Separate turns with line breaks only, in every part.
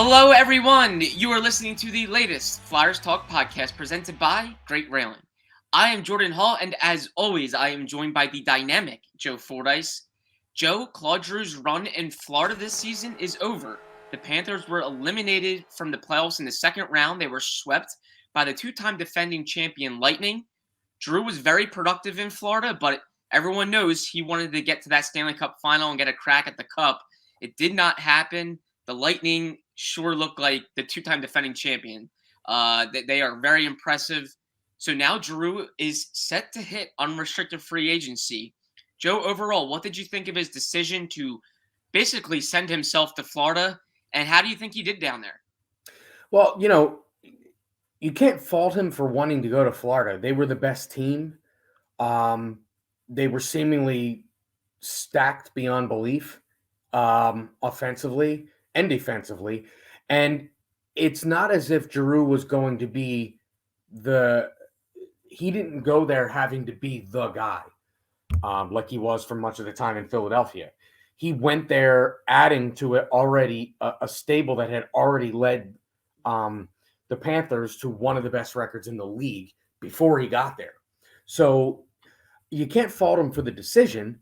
Hello, everyone. You are listening to the latest Flyers Talk podcast presented by Great Railing. I am Jordan Hall, and as always, I am joined by the dynamic Joe Fordyce. Joe, Claude Giroux's run in Florida this season is over. The Panthers were eliminated from the playoffs in the second round. They were swept by the two-time defending champion Lightning. Giroux was very productive in Florida, but everyone knows he wanted to get to that Stanley Cup final and get a crack at the Cup. It did not happen. The Lightning sure look like the two-time defending champion. They are very impressive. So now Giroux is set to hit unrestricted free agency. Joe, overall, what did you think of his decision to basically send himself to Florida, and how do you think he did down there?
Well, you can't fault him for wanting to go to Florida. They were the best team. They were seemingly stacked beyond belief, offensively and defensively. And it's not as if Giroux was going to be he didn't go there having to be the guy, like he was for much of the time in Philadelphia. He went there adding to it already a stable that had already led the Panthers to one of the best records in the league before he got there. So you can't fault him for the decision.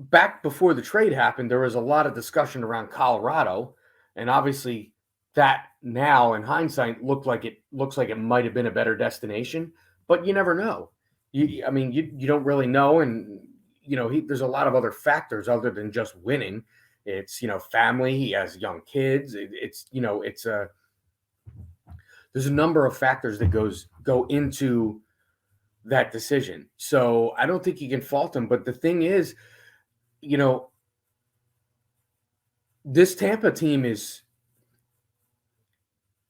Back before the trade happened, there was a lot of discussion around Colorado, and obviously that now in hindsight looks like it might have been a better destination, but you never know. You don't really know, and there's a lot of other factors other than just winning. It's family. He has young kids. There's a number of factors that go into that decision. So I don't think you can fault him. But the thing is, this Tampa team is.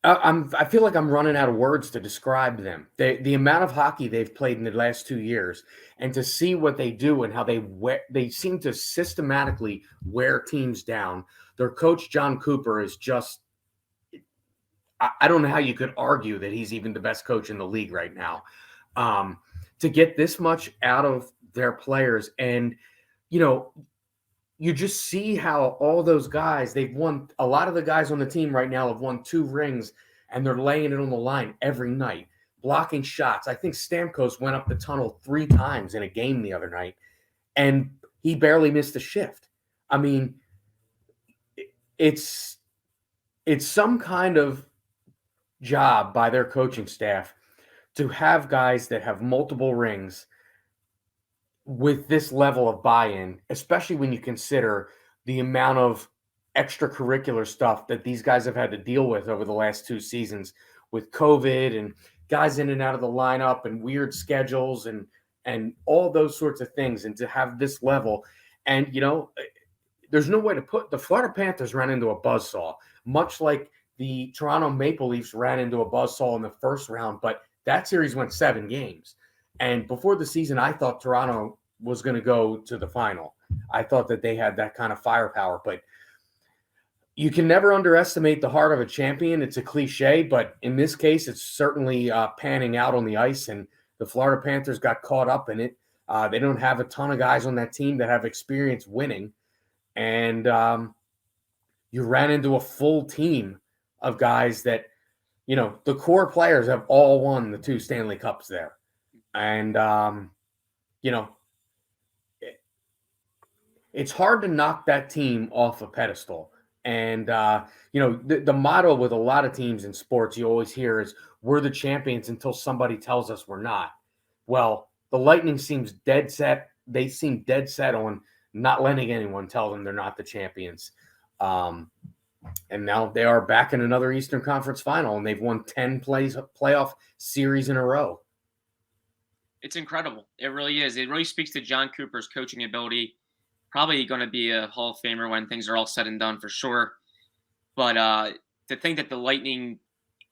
I feel like I'm running out of words to describe them. The amount of hockey they've played in the last 2 years, and to see what they do and how they seem to systematically wear teams down. Their coach John Cooper is just. I don't know how you could argue that he's even the best coach in the league right now. To get this much out of their players, and you just see how all those guys, they've won. A lot of the guys on the team right now have won 2 rings, and they're laying it on the line every night, blocking shots. I think Stamkos went up the tunnel 3 times in a game the other night, and he barely missed a shift. I mean, it's some kind of job by their coaching staff to have guys that have multiple rings with this level of buy-in, especially when you consider the amount of extracurricular stuff that these guys have had to deal with over the last 2 seasons with COVID and guys in and out of the lineup and weird schedules and all those sorts of things, and to have this level. And, there's no way to put the Florida Panthers ran into a buzzsaw, much like the Toronto Maple Leafs ran into a buzzsaw in the first round, but that series went 7 games. And before the season, I thought Toronto was going to go to the final. I thought that they had that kind of firepower, but you can never underestimate the heart of a champion. It's a cliche, but in this case, it's certainly panning out on the ice, and the Florida Panthers got caught up in it. They don't have a ton of guys on that team that have experience winning, and you ran into a full team of guys that, the core players have all won the 2 Stanley Cups there. And, it's hard to knock that team off a pedestal. And, the motto with a lot of teams in sports you always hear is, we're the champions until somebody tells us we're not. Well, the Lightning seems dead set. They seem dead set on not letting anyone tell them they're not the champions. And now they are back in another Eastern Conference final, and they've won 10 playoff series in a row.
It's incredible. It really is. It really speaks to John Cooper's coaching ability. Probably going to be a Hall of Famer when things are all said and done, for sure. But to think that the Lightning,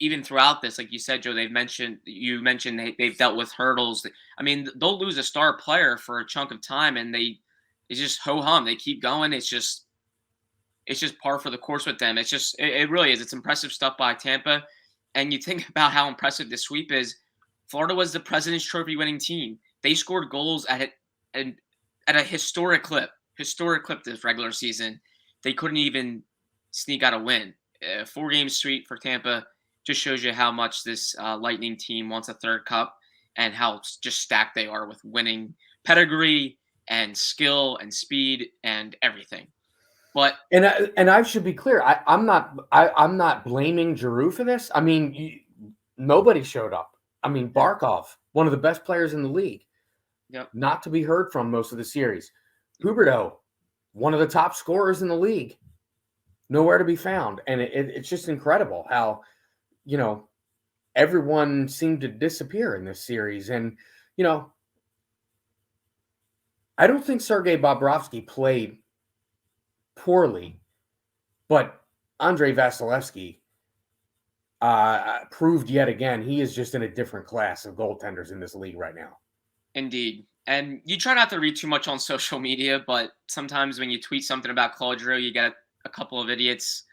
even throughout this, like you said, Joe, they've mentioned they've dealt with hurdles. I mean, they'll lose a star player for a chunk of time, and it's just ho-hum. They keep going. It's just par for the course with them. It really is. It's impressive stuff by Tampa. And you think about how impressive the sweep is. Florida was the President's Trophy winning team. They scored goals at a historic clip this regular season. They couldn't even sneak out a win. 4-game sweep for Tampa just shows you how much this Lightning team wants a third cup and how just stacked they are with winning pedigree and skill and speed and everything. But
and I should be clear. I'm not blaming Giroux for this. I mean, nobody showed up. I mean, Barkov, one of the best players in the league,
yep.
not to be heard from most of the series. Huberdeau, one of the top scorers in the league, nowhere to be found. And it's just incredible how, everyone seemed to disappear in this series. And, I don't think Sergei Bobrovsky played poorly, but Andrei Vasilevsky proved yet again he is just in a different class of goaltenders in this league right now.
Indeed. And you try not to read too much on social media, but sometimes when you tweet something about Claude Giroux, you get a couple of idiots.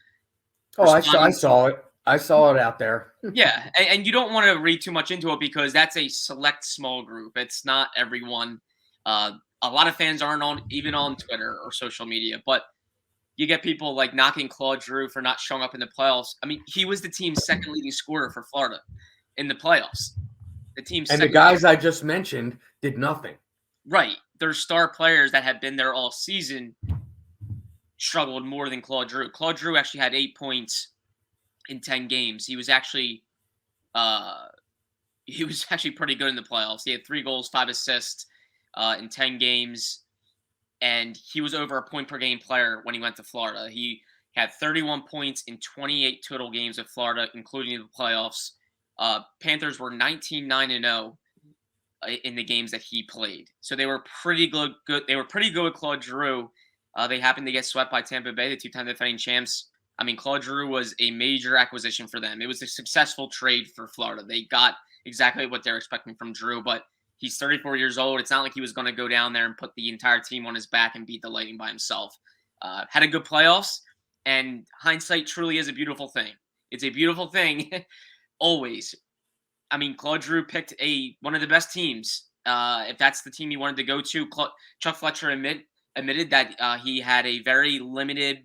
Oh, I saw it. I saw it out there.
Yeah, and you don't want to read too much into it because that's a select small group. It's not everyone. A lot of fans aren't even on Twitter or social media, but you get people like knocking Claude Giroux for not showing up in the playoffs. I mean, he was the team's second leading scorer for Florida in the playoffs.
And the guys I just mentioned did nothing.
Right. Their star players that have been there all season struggled more than Claude Giroux. Claude Giroux actually had 8 points in 10 games. He was actually pretty good in the playoffs. He had 3 goals, 5 assists in 10 games, and he was over a point per game player when he went to Florida. He had 31 points in 28 total games with Florida, including the playoffs. Panthers were 19-9-0 in the games that he played, so they were pretty good. They were pretty good with Claude Giroux. They happened to get swept by Tampa Bay, the 2-time defending champs. I mean, Claude Giroux was a major acquisition for them. It was a successful trade for Florida. They got exactly what they're expecting from Giroux, but he's 34 years old. It's not like he was going to go down there and put the entire team on his back and beat the Lightning by himself. Had a good playoffs, and hindsight truly is a beautiful thing. It's a beautiful thing always. I mean, Claude Giroux picked one of the best teams. If that's the team he wanted to go to, Chuck Fletcher admitted that he had a very limited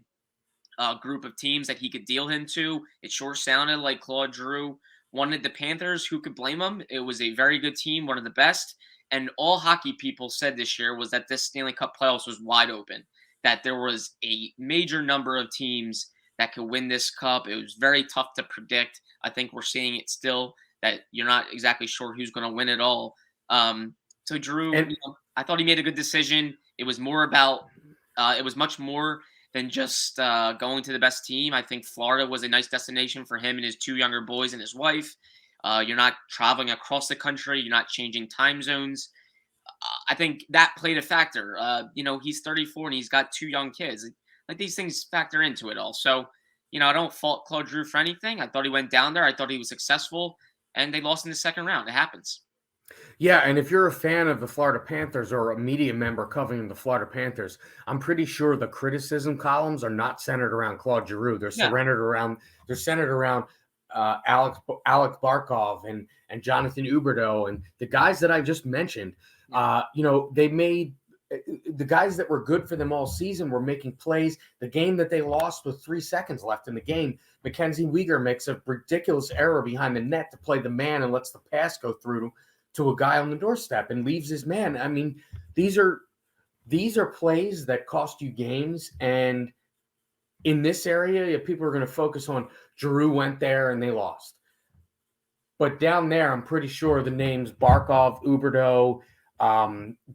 group of teams that he could deal him to. It sure sounded like Claude Giroux wanted the Panthers. Who could blame him? It was a very good team, one of the best. And all hockey people said this year was that this Stanley Cup playoffs was wide open, that there was a major number of teams that could win this cup. It was very tough to predict. I think we're seeing it still, that you're not exactly sure who's going to win it all. So Giroux, I thought he made a good decision. It was more about, it was much more than just going to the best team. I think Florida was a nice destination for him and his 2 younger boys and his wife. You're not traveling across the country. You're not changing time zones. I think that played a factor. He's 34 and he's got 2 young kids. Like, these things factor into it all. So, I don't fault Claude Giroux for anything. I thought he went down there. I thought he was successful, and they lost in the second round. It happens.
Yeah, and if you're a fan of the Florida Panthers or a media member covering the Florida Panthers, I'm pretty sure the criticism columns are not centered around Claude Giroux. They're centered around Alec Barkov and Jonathan Huberdeau and the guys that I just mentioned. They made the guys that were good for them all season were making plays. The game that they lost with 3 seconds left in the game, Mackenzie Weegar makes a ridiculous error behind the net to play the man and lets the pass go through to a guy on the doorstep and leaves his man. I mean, these are plays that cost you games. And in this area, people are going to focus on Giroux went there and they lost. But down there, I'm pretty sure the names Barkov, Huberdeau,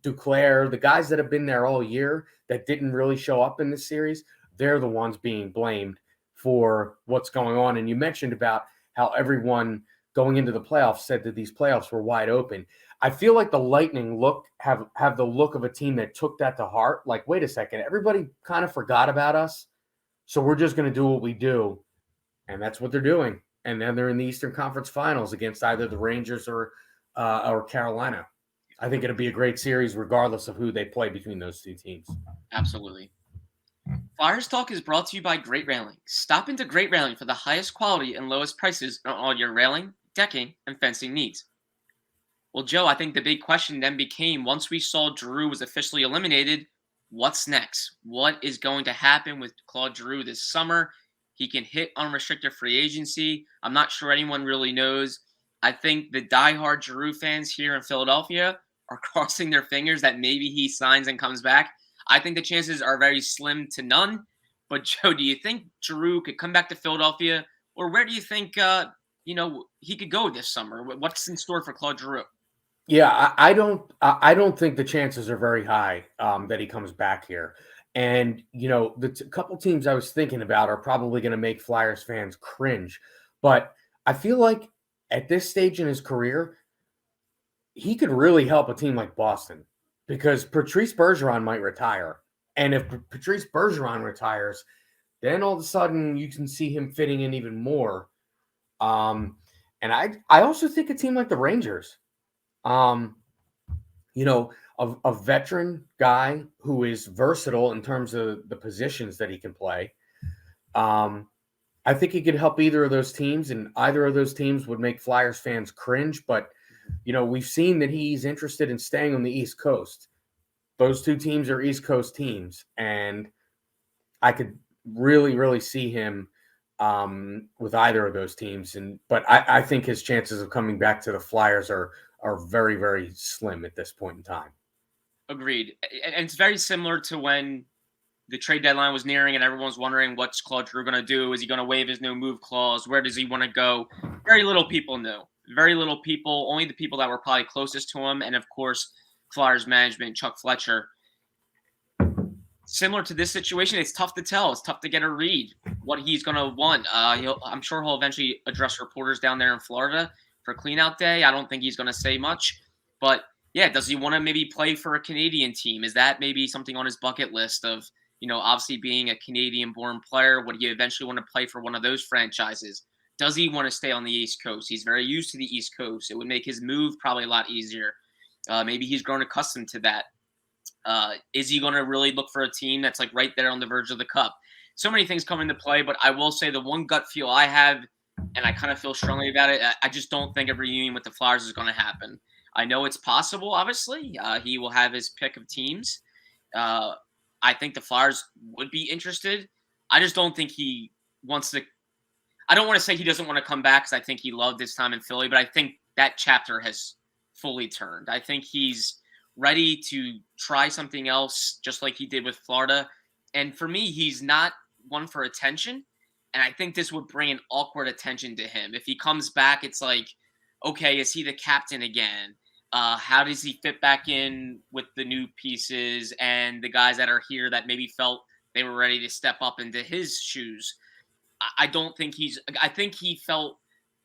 Duclair, the guys that have been there all year that didn't really show up in this series, they're the ones being blamed for what's going on. And you mentioned about how everyone going into the playoffs said that these playoffs were wide open. I feel like the Lightning have the look of a team that took that to heart. Like, wait a second, everybody kind of forgot about us, so we're just going to do what we do. And that's what they're doing. And then they're in the Eastern Conference Finals against either the Rangers or Carolina. I think it'll be a great series regardless of who they play between those 2 teams.
Absolutely. Flyers Talk is brought to you by Great Railing. Stop into Great Railing for the highest quality and lowest prices on all your railing, decking, and fencing needs. Well, Joe, I think the big question then became, once we saw Giroux was officially eliminated, what's next? What is going to happen with Claude Giroux this summer? He can hit unrestricted free agency. I'm not sure anyone really knows. I think the diehard Giroux fans here in Philadelphia are crossing their fingers that maybe he signs and comes back. I think the chances are very slim to none. But Joe, do you think Giroux could come back to Philadelphia, or where do you think he could go this summer? What's in store for Claude Giroux?
Yeah, I don't think the chances are very high that he comes back here. And the couple teams I was thinking about are probably going to make Flyers fans cringe, but I feel like at this stage in his career, he could really help a team like Boston because Patrice Bergeron might retire, and if Patrice Bergeron retires, then all of a sudden you can see him fitting in even more. Um, and I also think a team like the Rangers. Um, a veteran guy who is versatile in terms of the positions that he can play. Um, I think he could help either of those teams, and either of those teams would make Flyers fans cringe. But, we've seen that he's interested in staying on the East Coast. Those two teams are East Coast teams, and I could really, really see him with either of those teams. But I think his chances of coming back to the Flyers are very, very slim at this point in time.
Agreed. And it's very similar to when the trade deadline was nearing and everyone's wondering what's Claude Giroux going to do. Is he going to waive his no move clause? Where does he want to go? Very little people knew. Very little people, only the people that were probably closest to him. And of course, Flyers management, Chuck Fletcher. Similar to this situation, it's tough to tell. It's tough to get a read what he's going to want. I'm sure he'll eventually address reporters down there in Florida for cleanout day. I don't think he's going to say much. But yeah, does he want to maybe play for a Canadian team? Is that maybe something on his bucket list of, obviously being a Canadian-born player? Would he eventually want to play for one of those franchises? Does he want to stay on the East Coast? He's very used to the East Coast. It would make his move probably a lot easier. Maybe he's grown accustomed to that. Is he going to really look for a team that's like right there on the verge of the cup? So many things come into play, but I will say the one gut feel I have, and I kind of feel strongly about it, I just don't think a reunion with the Flyers is going to happen. I know it's possible, obviously. He will have his pick of teams. I think the Flyers would be interested. I just don't think he wants to. I don't want to say he doesn't want to come back because I think he loved his time in Philly, but I think that chapter has fully turned. I think he's ready to try something else, just like he did with Florida. And for me, he's not one for attention. And I think this would bring an awkward attention to him. If he comes back, it's like, okay, is he the captain again? How does he fit back in with the new pieces and the guys that are here that maybe felt they were ready to step up into his shoes? I think he felt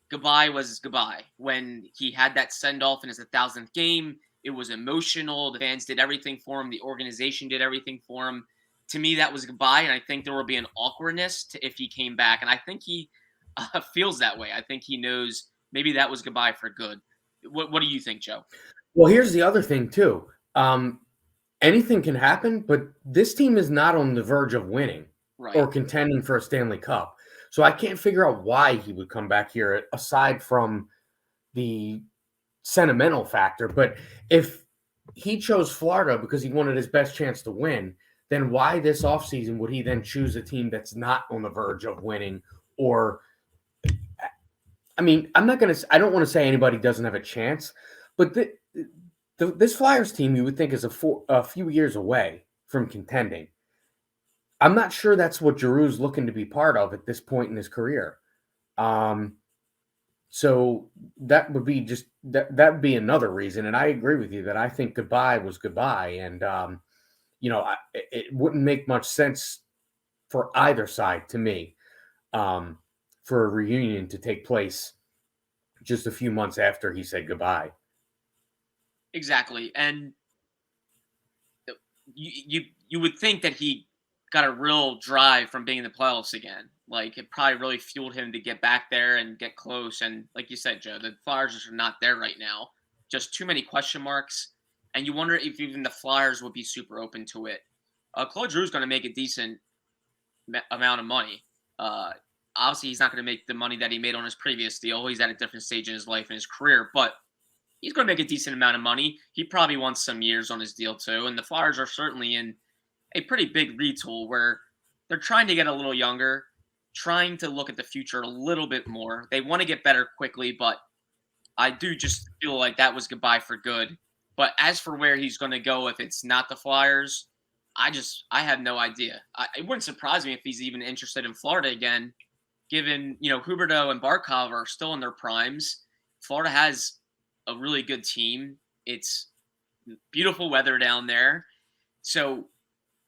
goodbye was goodbye when he had that send-off in his 1,000th game. It was emotional. The fans did everything for him. The organization did everything for him. To me, that was goodbye, and I think there will be an awkwardness if he came back. And I think he feels that way. I think he knows maybe that was goodbye for good. What do you think, Joe?
Well, here's the other thing, too. Anything can happen, but this team is not on the verge of winning or contending for a Stanley Cup. So I can't figure out why he would come back here, aside from the sentimental factor. But if he chose Florida because he wanted his best chance to win, then why this offseason would he then choose a team that's not on the verge of winning? Or, I mean, I don't want to say anybody doesn't have a chance, but this Flyers team you would think is a few years away from contending. I'm not sure that's what Giroux's looking to be part of at this point in his career. So that would be that would be another reason. And I agree with you that I think goodbye was goodbye. And, it wouldn't make much sense for either side to me for a reunion to take place just a few months after he said goodbye.
Exactly. And you would think that he got a real drive from being in the playoffs again. Like, it probably really fueled him to get back there and get close. And like you said, Joe, the Flyers are not there right now. Just too many question marks. And you wonder if even the Flyers would be super open to it. Claude Giroux is going to make a decent amount of money. Obviously, he's not going to make the money that he made on his previous deal. He's at a different stage in his life and his career. But he's going to make a decent amount of money. He probably wants some years on his deal, too. And the Flyers are certainly in a pretty big retool where they're trying to get a little younger. trying to look at the future a little bit more. They want to get better quickly, but I do just feel like that was goodbye for good. But as for where he's going to go if it's not the Flyers, I have no idea. It wouldn't surprise me if he's even interested in Florida again, given Huberdeau and Barkov are still in their primes. Florida has a really good team. It's beautiful weather down there, so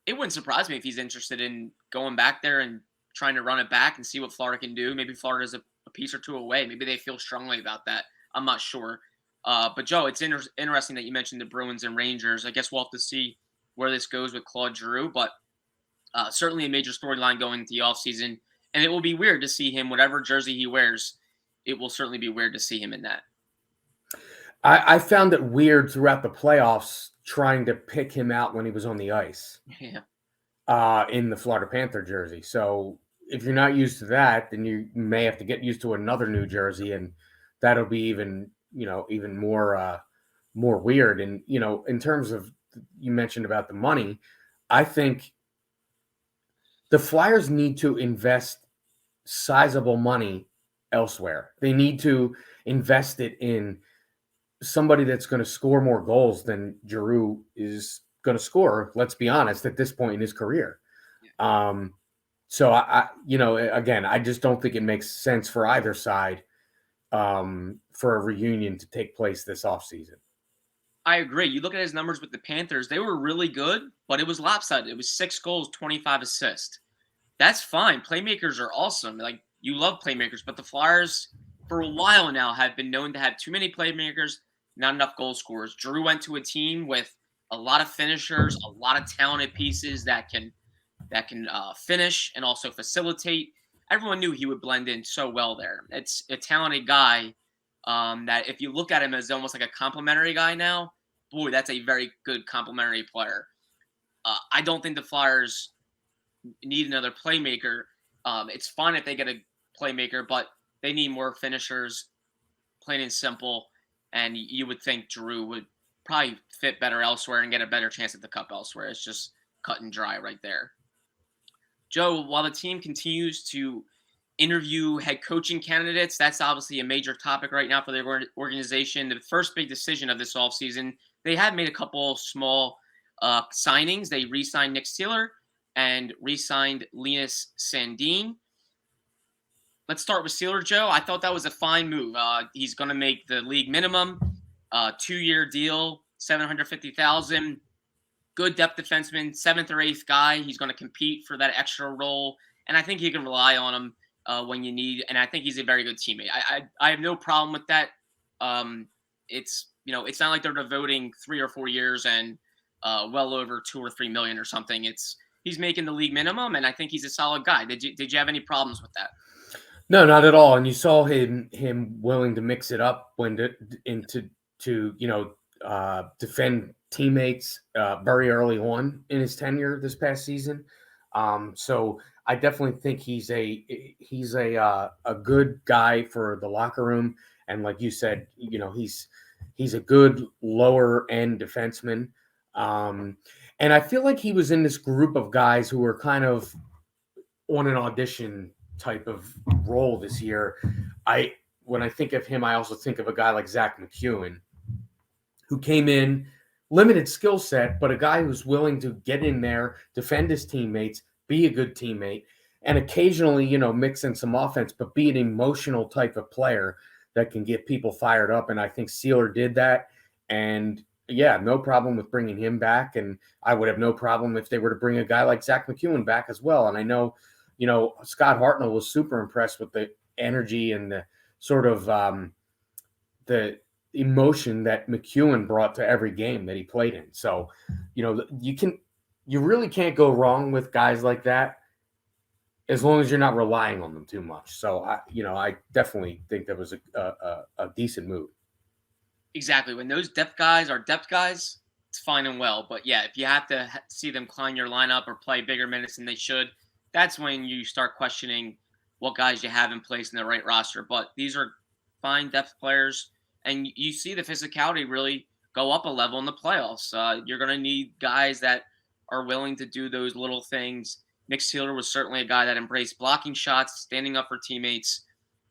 it wouldn't surprise me if he's interested in going back there and trying to run it back and see what Florida can do. Maybe Florida's a piece or two away. Maybe they feel strongly about that. I'm not sure. But Joe, it's interesting that you mentioned the Bruins and Rangers. I guess we'll have to see where this goes with Claude Giroux, but certainly a major storyline going into the offseason. And it will be weird to see him, whatever jersey he wears, it will certainly be weird to see him in that.
I found it weird throughout the playoffs trying to pick him out when he was on the ice.
Yeah.
In the Florida Panther jersey. So if you're not used to that, then you may have to get used to another new jersey, and that'll be even more weird. And in terms of, you mentioned about the money, I think the Flyers need to invest sizable money elsewhere. They need to invest it in somebody that's going to score more goals than Giroux is going to score. Let's be honest, at this point in his career. So again, I just don't think it makes sense for either side for a reunion to take place this offseason.
I agree. You look at his numbers with the Panthers, they were really good, but it was lopsided. It was 6 goals, 25 assists. That's fine. Playmakers are awesome. Like, you love playmakers, but the Flyers, for a while now, have been known to have too many playmakers, not enough goal scorers. Giroux went to a team with a lot of finishers, a lot of talented pieces that can finish and also facilitate. Everyone knew he would blend in so well there. It's a talented guy that if you look at him as almost like a complimentary guy now, boy, that's a very good complimentary player. I don't think the Flyers need another playmaker. It's fine if they get a playmaker, but they need more finishers, plain and simple. And you would think Giroux would probably fit better elsewhere and get a better chance at the cup elsewhere. It's just cut and dry right there. Joe, while the team continues to interview head coaching candidates, that's obviously a major topic right now for their organization. The first big decision of this offseason, they have made a couple small signings. They re-signed Nick Seeler and re-signed Linus Sandin. Let's start with Seeler, Joe. I thought that was a fine move. He's going to make the league minimum, 2-year deal, $750,000. Good depth defenseman, 7th or 8th guy. He's going to compete for that extra role, and I think you can rely on him when you need. And I think he's a very good teammate. I have no problem with that. It's not like they're devoting 3 or 4 years and well over $2 or $3 million or something. He's making the league minimum, and I think he's a solid guy. Did you have any problems with that?
No, not at all. And you saw him willing to mix it up when to defend teammates very early on in his tenure this past season. So I definitely think he's a good guy for the locker room. And like you said, he's a good lower end defenseman. And I feel like he was in this group of guys who were kind of on an audition type of role this year. When I think of him, I also think of a guy like Zach McEwen, who came in, limited skill set, but a guy who's willing to get in there, defend his teammates, be a good teammate, and occasionally, mix in some offense, but be an emotional type of player that can get people fired up. And I think Seeler did that. And yeah, no problem with bringing him back. And I would have no problem if they were to bring a guy like Zach McEwen back as well. And I know, Scott Hartnell was super impressed with the energy and the sort of the emotion that McEwen brought to every game that he played in. So, you really can't go wrong with guys like that as long as you're not relying on them too much. So, I definitely think that was a decent move.
Exactly. When those depth guys are depth guys, it's fine and well. But yeah, if you have to see them climb your lineup or play bigger minutes than they should, that's when you start questioning what guys you have in place in the right roster. But these are fine depth players, and you see the physicality really go up a level in the playoffs. You're going to need guys that are willing to do those little things, Nick Sealer was certainly a guy that embraced blocking shots, standing up for teammates.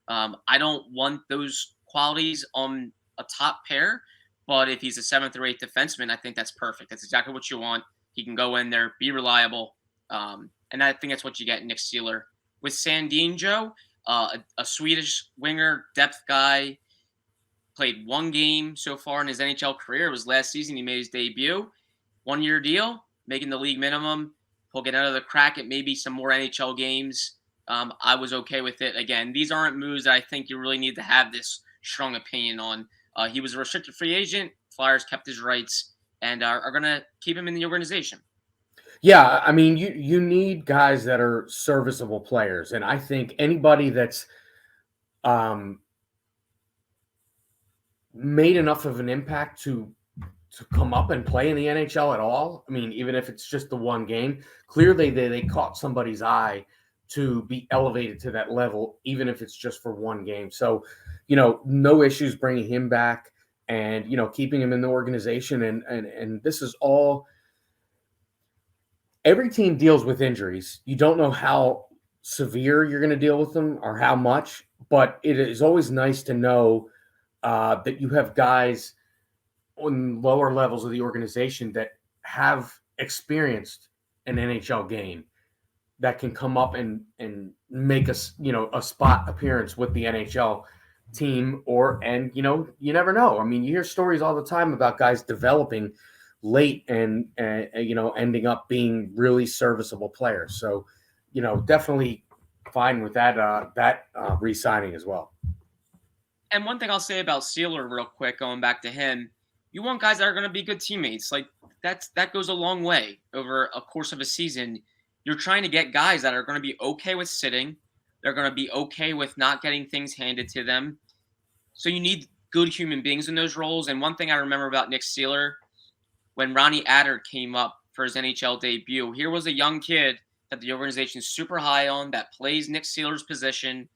I don't want those qualities on a top pair, but if he's a seventh or eighth defenseman, I think that's perfect. That's exactly what you want. He can go in there, be reliable, and I think that's what you get in Nick Sealer. With Sandin, Joe, a Swedish winger, depth guy, played one game so far in his NHL career. It was last season. He made his debut. 1 year deal, making the league minimum. He'll get another crack at maybe some more NHL games. I was okay with it. Again, these aren't moves that I think you really need to have this strong opinion on. He was a restricted free agent. Flyers kept his rights and are going to keep him in the organization.
Yeah, I mean, you need guys that are serviceable players, and I think anybody that's made enough of an impact to come up and play in the NHL at all. I mean, even if it's just the one game, clearly they caught somebody's eye to be elevated to that level, even if it's just for one game. So, no issues bringing him back and, keeping him in the organization. And this is all, every team deals with injuries. You don't know how severe you're going to deal with them or how much, but it is always nice to know that you have guys on lower levels of the organization that have experienced an NHL game that can come up and make us, a spot appearance with the NHL team and you never know. I mean, you hear stories all the time about guys developing late and ending up being really serviceable players. So, definitely fine with that re-signing as well.
And one thing I'll say about Sealer real quick, going back to him, you want guys that are going to be good teammates. Like that goes a long way over a course of a season. You're trying to get guys that are going to be okay with sitting. They're going to be okay with not getting things handed to them. So you need good human beings in those roles. And one thing I remember about Nick Sealer, when Ronnie Attard came up for his NHL debut, here was a young kid that the organization is super high on that plays Nick Sealer's position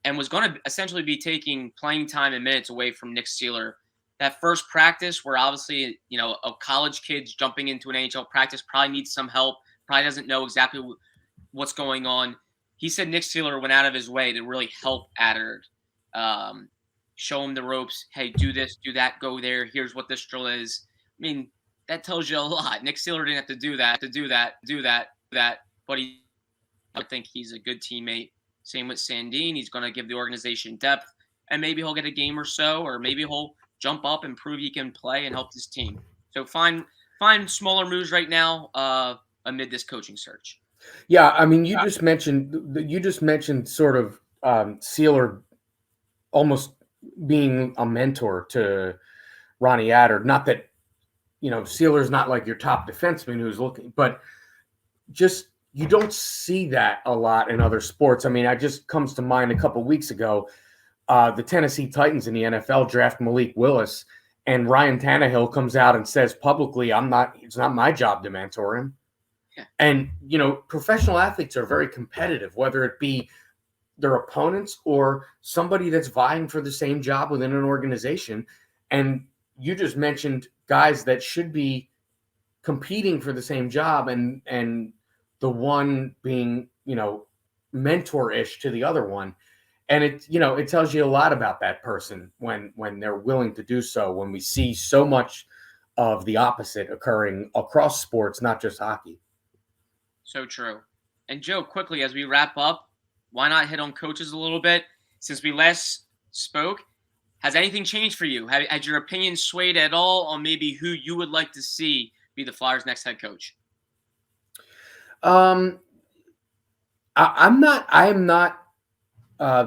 and was going to essentially be taking playing time and minutes away from Nick Sealer. That first practice, where obviously, a college kid's jumping into an NHL practice, probably needs some help, probably doesn't know exactly what's going on. He said Nick Sealer went out of his way to really help Attard, show him the ropes. Hey, do this, do that, go there. Here's what this drill is. I mean, that tells you a lot. Nick Sealer didn't have to do that. But I think he's a good teammate. Same with Sandin. He's going to give the organization depth, and maybe he'll get a game or so, or maybe he'll jump up and prove he can play and help this team. So find smaller moves right now amid this coaching search.
Yeah, I mean, you just mentioned sort of Sealer almost being a mentor to Ronnie Attard. Not that Sealer's not like your top defenseman who's looking, but just you don't see that a lot in other sports. I mean, it just comes to mind a couple weeks ago, the Tennessee Titans in the NFL draft Malik Willis, and Ryan Tannehill comes out and says publicly, it's not my job to mentor him.
Yeah.
And, professional athletes are very competitive, whether it be their opponents or somebody that's vying for the same job within an organization. And you just mentioned guys that should be competing for the same job and the one being, mentor-ish to the other one. And it tells you a lot about that person when they're willing to do so, when we see so much of the opposite occurring across sports, not just hockey.
So true. And Joe, quickly, as we wrap up, why not hit on coaches a little bit? Since we last spoke, has anything changed for you? Had your opinion swayed at all on maybe who you would like to see be the Flyers' next head coach?
I am not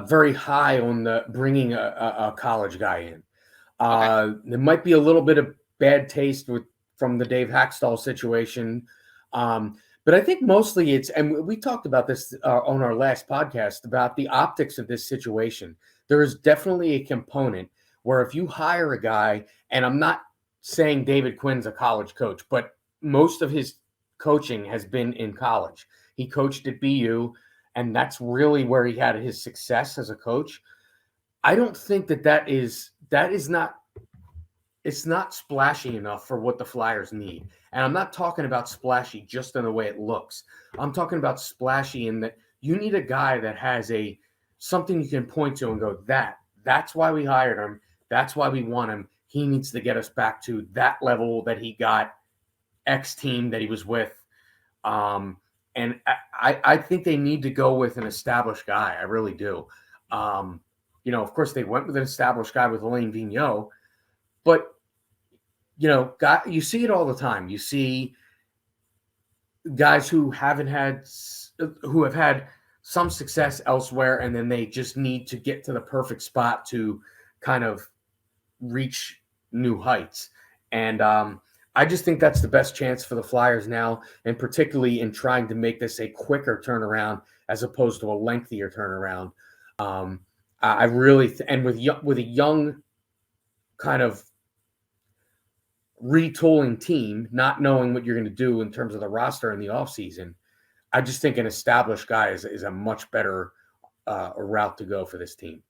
very high on the bringing a college guy in.
Okay.
There might be a little bit of bad taste from the Dave Haxtell situation. But I think mostly and we talked about this on our last podcast about the optics of this situation. There is definitely a component where if you hire a guy, and I'm not saying David Quinn's a college coach, but most of his coaching has been in college. He coached at BU, and that's really where he had his success as a coach. I don't think that is not it's not splashy enough for what the Flyers need. And I'm not talking about splashy just in the way it looks. I'm talking about splashy in that you need a guy that has a something you can point to and go, that's why we hired him. That's why we want him. He needs to get us back to that level that he got X team that he was with. And I think they need to go with an established guy. I really do. Of course, they went with an established guy with Alain Vigneault, but you see it all the time. You see guys who have had some success elsewhere, and then they just need to get to the perfect spot to kind of reach new heights. And I just think that's the best chance for the Flyers now, and particularly in trying to make this a quicker turnaround as opposed to a lengthier turnaround. I really and with a young kind of retooling team, not knowing what you're going to do in terms of the roster in the offseason, I just think an established guy is a much better route to go for this team.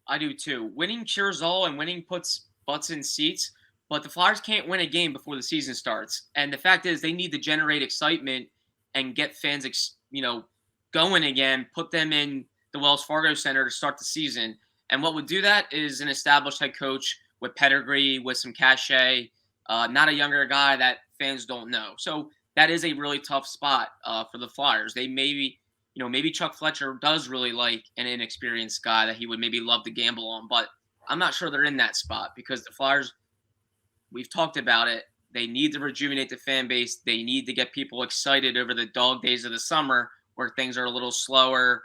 I do too. Winning cures all, and winning puts butts in seats, but the Flyers can't win a game before the season starts. And the fact is, they need to generate excitement and get fans, going again, put them in the Wells Fargo Center to start the season. And what would do that is an established head coach with pedigree, with some cachet, not a younger guy that fans don't know. So that is a really tough spot for the Flyers. They maybe Chuck Fletcher does really like an inexperienced guy that he would maybe love to gamble on, but I'm not sure they're in that spot because the Flyers, we've talked about it, they need to rejuvenate the fan base. They need to get people excited over the dog days of the summer where things are a little slower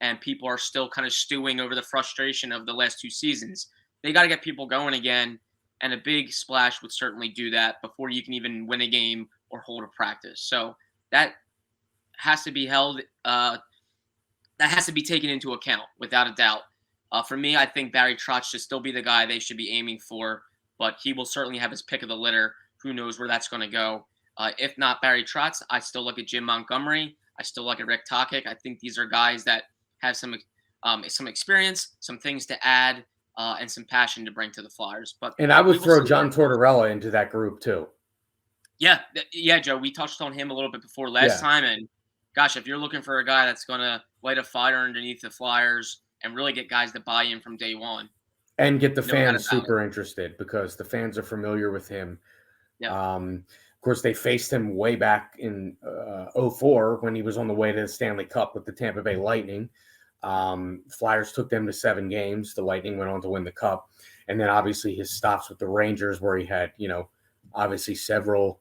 and people are still kind of stewing over the frustration of the last two seasons. They got to get people going again, and a big splash would certainly do that before you can even win a game or hold a practice. So that has to be held. That has to be taken into account without a doubt. For me, I think Barry Trotz should still be the guy they should be aiming for, but he will certainly have his pick of the litter. Who knows where that's going to go? If not Barry Trotz, I still look at Jim Montgomery. I still look at Rick Tocchet. I think these are guys that have some experience, some things to add, and some passion to bring to the Flyers.
And I would throw John Tortorella into that group too.
Yeah, Joe. We touched on him a little bit before last time, and gosh, if you're looking for a guy that's going to light a fire underneath the Flyers and really get guys to buy in from day one,
and get the fans super interested because the fans are familiar with him.
Yeah.
Of course, they faced him way back in 2004 when he was on the way to the Stanley Cup with the Tampa Bay Lightning. Flyers took them to 7 games. The Lightning went on to win the Cup. And then obviously his stops with the Rangers where he had, obviously several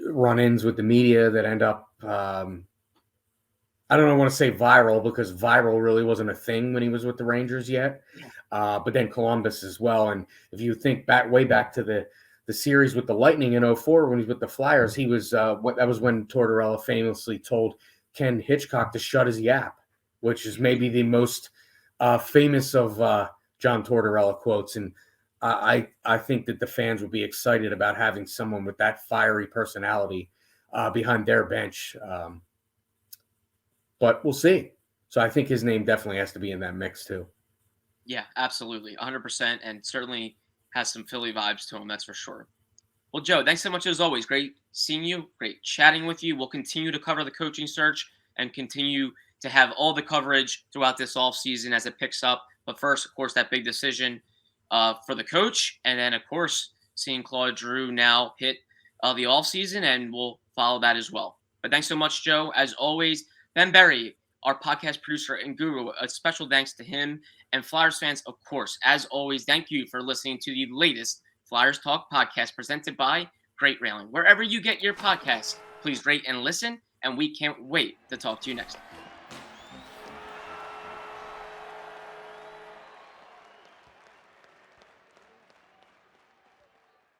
run-ins with the media that end up, I don't want to say viral because viral really wasn't a thing when he was with the Rangers yet. But then Columbus as well. And if you think way back to the series with the Lightning in 2004 when he was with the Flyers, he was that was when Tortorella famously told Ken Hitchcock to shut his yap, which is maybe the most famous of John Tortorella quotes. And I think that the fans would be excited about having someone with that fiery personality behind their bench. But we'll see. So I think his name definitely has to be in that mix too.
Yeah, absolutely. 100%. And certainly has some Philly vibes to him. That's for sure. Well, Joe, thanks so much as always. Great seeing you. Great chatting with you. We'll continue to cover the coaching search and continue to have all the coverage throughout this offseason as it picks up. But first, of course, that big decision for the coach. And then, of course, seeing Claude Giroux now hit the offseason, and we'll follow that as well. But thanks so much, Joe. As always, Ben Berry, our podcast producer and guru, a special thanks to him. And Flyers fans, of course, as always, thank you for listening to the latest Flyers Talk podcast presented by Great Railing. Wherever you get your podcasts, please rate and listen, and we can't wait to talk to you next time.